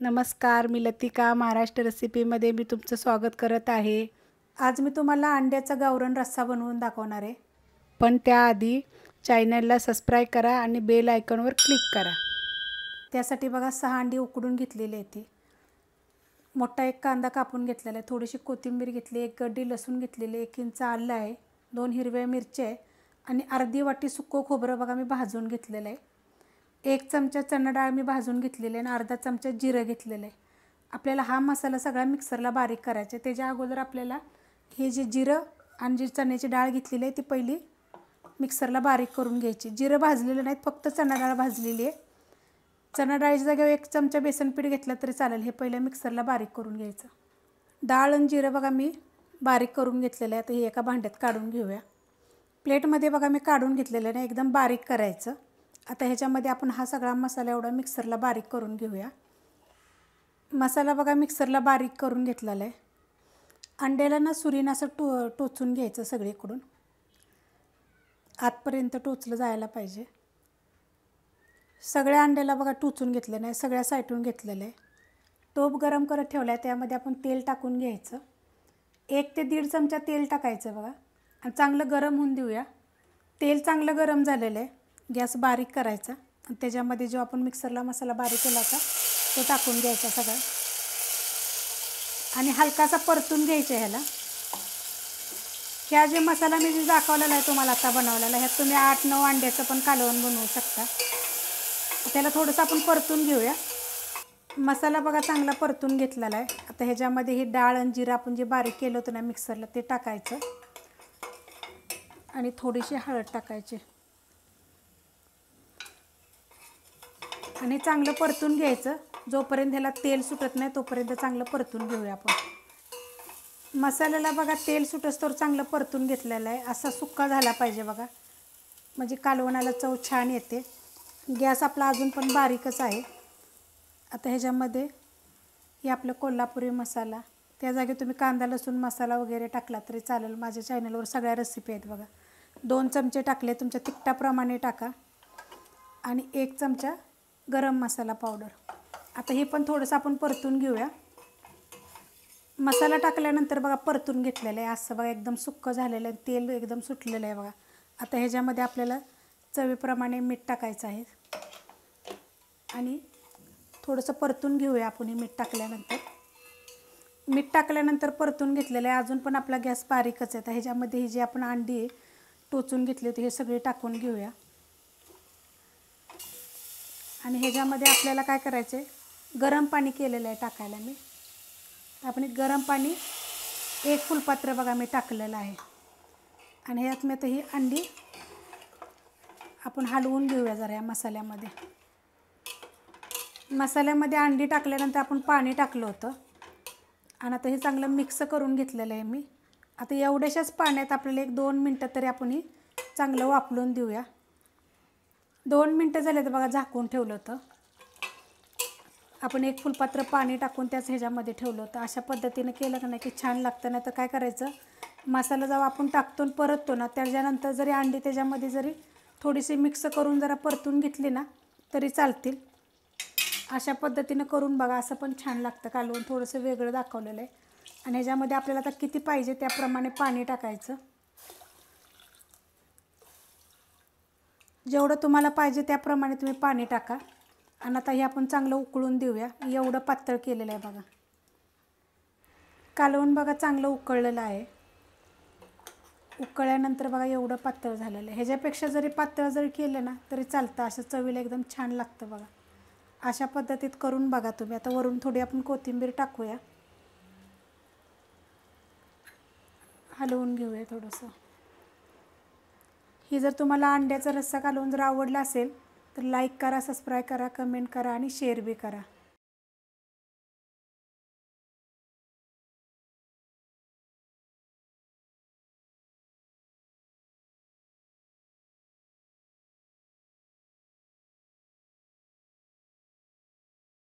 नमस्कार, मी लतिका महाराष्ट्र रेसिपीमध्ये मी तुमचं स्वागत करत आहे। आज मी तुम्हाला अंड्याचा गावरान रस्सा बनवून दाखवणार आहे। पण त्याआधी चॅनलला सबस्क्राइब करा आणि बेल आयकॉनवर क्लिक करा। त्यासाठी बघा 6 अंडी उकडून घेतलेली आहेत। मोठा एक कांदा कापून घेतलेला आहे, थोडीशी कोथिंबीर घेतली, एक गड्डी लसूण घेतलेली, 1 इंच आलं आहे, 2 हिरव्या मिरच्या आहे आणि अर्धी वाटी सुक्कं खोबरं बघा मी भाजून घेतलेलं आहे। 1 चमचा चणा डाळ मी भाजून घेतलेली आहे आणि अर्धा चमचा जिरं घेतलेलं आहे। आपल्याला हा मसाला सगळा मिक्सरला बारीक करायचा आहे। त्याच्या अगोदर आपल्याला हे जे जिरं आणि जी चण्याची डाळ घेतलेली आहे ती पहिली मिक्सरला बारीक करून घ्यायची। जिरं भाजलेलं नाही, फक्त चणा डाळ भाजलेली आहे। चणा डाळीच्या जागेवर 1 चमचा बेसन पीठ घेतलं तरी चालेल। हे पहिलं मिक्सरला बारीक करून घ्यायचं। डाळ आणि जिरं बघा मी बारीक करून घेतलेलं आहे। आता हे एका भांड्यात काढून घेऊया। प्लेटमध्ये बघा मी काढून घेतलेलं आहे, एकदम बारीक करायचं। आता ह्याच्यामध्ये आपण हा सगळा मसाला एवढा मिक्सरला बारीक करून घेऊया। मसाला बघा मिक्सरला बारीक करून घेतलेला आहे। अंड्याला ना सुरीने असं टोचून घ्यायचं सगळीकडून, आतपर्यंत टोचलं जायला पाहिजे। सगळ्या अंड्याला बघा टोचून घेतलं नाही, सगळ्या साईडून घेतलेलं आहे। टोप गरम करत ठेवला आहे, त्यामध्ये आपण तेल टाकून घ्यायचं। 1 ते 1.5 चमचा तेल टाकायचं बघा आणि चांगलं गरम होऊन देऊया। तेल चांगलं गरम झालेलं आहे, गॅस बारीक करायचा आणि त्याच्यामध्ये जो आपण मिक्सरला मसाला बारीक केला होता तो टाकून घ्यायचा सगळा आणि हलकासा परतून घ्यायचा ह्याला। ह्या जे मसाला मी जे दाखवलेला आहे तुम्हाला आता बनवलेला, ह्यात तुम्ही 8-9 अंड्याचं पण कालवण बनवू शकता। त्याला थोडंसं आपण परतून घेऊया। मसाला बघा चांगला परतून घेतलेला आहे। आता ह्याच्यामध्ये ही डाळ आणि जिरं आपण जे बारीक केलं होतं ना मिक्सरला ते टाकायचं आणि थोडीशी हळद टाकायची आणि चांगलं परतून घ्यायचं। जोपर्यंत ह्याला तेल सुटत नाही तोपर्यंत चांगलं परतून घेऊया आपण। मसाल्याला बघा तेल सुटस्तोवर चांगलं परतून घेतलेलं आहे। असा सुक्का झाला पाहिजे बघा, म्हणजे कालवणाला चव छान येते। गॅस आपला अजून पण बारीकच आहे। आता ह्याच्यामध्ये हे आपलं कोल्हापुरी मसाला, त्या जागी तुम्ही कांदा लसूण मसाला वगैरे टाकला तरी चालेल। माझ्या चॅनलवर सगळ्या रेसिपी आहेत बघा। 2 चमचे टाकले, तुमच्या तिखटाप्रमाणे टाका आणि 1 चमचा गरम मसाला पावडर। आता हे पण थोडंसं आपण परतून घेऊया। मसाला टाकल्यानंतर बघा परतून घेतलेलं आहे, असं बघा एकदम सुक्कं झालेलं आहे, तेल एकदम सुटलेलं आहे बघा। आता ह्याच्यामध्ये आपल्याला चवीप्रमाणे मीठ टाकायचं आहे आणि थोडंसं परतून घेऊया आपण। हे मीठ टाकल्यानंतर परतून घेतलेलं आहे। अजून पण आपला गॅस बारीकच आहे। तर ह्याच्यामध्ये ही जी आपण अंडी टोचून घेतली होती हे सगळे टाकून घेऊया आणि ह्याच्यामध्ये आपल्याला काय करायचं आहे, गरम पाणी केलेलं आहे टाकायला मी। आपण एक गरम पाणी 1 फुलपात्र बघा मी टाकलेलं आहे आणि ह्यात मी आता ही अंडी आपण हलवून घेऊया जरा या मसाल्यामध्ये। मसाल्यामध्ये अंडी टाकल्यानंतर आपण पाणी टाकलं होतं आणि आता हे चांगलं मिक्स करून घेतलेलं आहे मी। आता एवढ्याशाच पाण्यात आपल्याला 1-2 मिनटं तरी आपण ही चांगलं वाफलून देऊया। 2 मिनटं झाले तर बघा झाकून ठेवलं होतं आपण। 1 फुलपात्र पाणी टाकून त्याच ह्याच्यामध्ये ठेवलं होतं। अशा पद्धतीनं केलं का नाही की छान लागतं। नाही तर काय करायचं, मसाला जेव्हा आपण टाकतो परततो ना त्याच्यानंतर जरी अंडी त्याच्यामध्ये जरी थोडीशी मिक्स करून जरा परतून घेतली ना तरी चालतील। अशा पद्धतीनं करून बघा, असं पण छान लागतं कालवण। थोडंसं वेगळं दाखवलेलं आहे आणि ह्याच्यामध्ये आपल्याला आता किती पाहिजे त्याप्रमाणे पाणी टाकायचं। जेवढं तुम्हाला पाहिजे त्याप्रमाणे तुम्ही पाणी टाका आणि आता हे आपण चांगलं उकळून देऊया। एवढं पातळ केलेलं आहे बघा कालवण। बघा चांगलं उकळलेलं आहे। उकळल्यानंतर बघा एवढं पातळ झालेलं आहे। ह्याच्यापेक्षा जरी पातळ जरी केलं ना तरी चालतं, असं चवीला एकदम छान लागतं बघा। अशा पद्धतीत करून बघा तुम्ही। आता वरून थोडी आपण कोथिंबीर टाकूया, हलवून घेऊया थोडंसं। ही जर तुम्हाला अंड्याचा रस्सा कालवून जर आवडला असेल तर लाईक करा, सबस्क्राईब करा, कमेंट करा आणि शेअर बी करा।